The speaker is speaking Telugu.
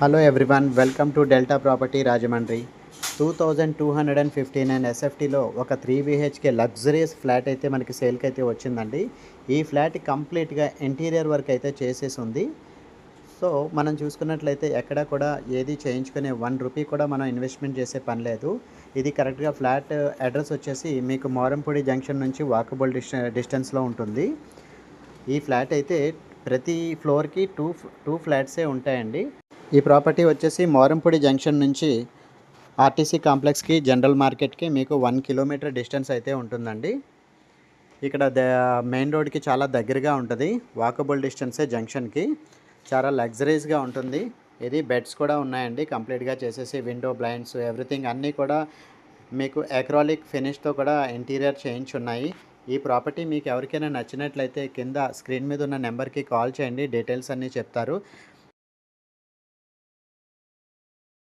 Hello everyone, welcome to delta property Rajahmundry. 2259 ఎస్ఎఫ్టీలో ఒక 3 BHK లగ్జరియస్ ఫ్లాట్ అయితే మనకి సేల్కి అయితే వచ్చిందండి. ఈ ఫ్లాట్ కంప్లీట్గా ఇంటీరియర్ వర్క్ అయితే చేసేసి ఉంది. సో మనం చూసుకున్నట్లయితే ఎక్కడ కూడా ఏది చేయించుకునే ₹1 కూడా మనం ఇన్వెస్ట్మెంట్ చేసే పని లేదు. ఇది కరెక్ట్గా ఫ్లాట్ అడ్రస్ వచ్చేసి మీకు మోరంపూడి జంక్షన్ నుంచి వాకబుల్ డిస్టెన్స్లో ఉంటుంది. ఈ ఫ్లాట్ అయితే ప్రతి ఫ్లోర్కి టూ ఫ్లాట్సే ఉంటాయండి. ఈ ప్రాపర్టీ వచ్చేసి మోరంపూడి జంక్షన్ నుంచి ఆర్టీసీ కాంప్లెక్స్కి, జనరల్ మార్కెట్కి మీకు 1 కిలోమీటర్ డిస్టెన్స్ అయితే ఉంటుందండి. ఇక్కడ మెయిన్ రోడ్కి చాలా దగ్గరగా ఉంటుంది. వాకబుల్ డిస్టెన్సే జంక్షన్కి. చాలా లగ్జరీస్గా ఉంటుంది. ఇది బెడ్స్ కూడా ఉన్నాయండి. కంప్లీట్గా చేసేసి విండో బ్లైండ్స్ ఎవ్రీథింగ్ అన్నీ కూడా మీకు అక్రాలిక్ ఫినిష్తో కూడా ఇంటీరియర్ చేయించున్నాయి. ఈ ప్రాపర్టీ మీకు ఎవరికైనా నచ్చినట్లయితే కింద స్క్రీన్ మీద ఉన్న నెంబర్కి కాల్ చేయండి, డీటెయిల్స్ అన్నీ చెప్తారు.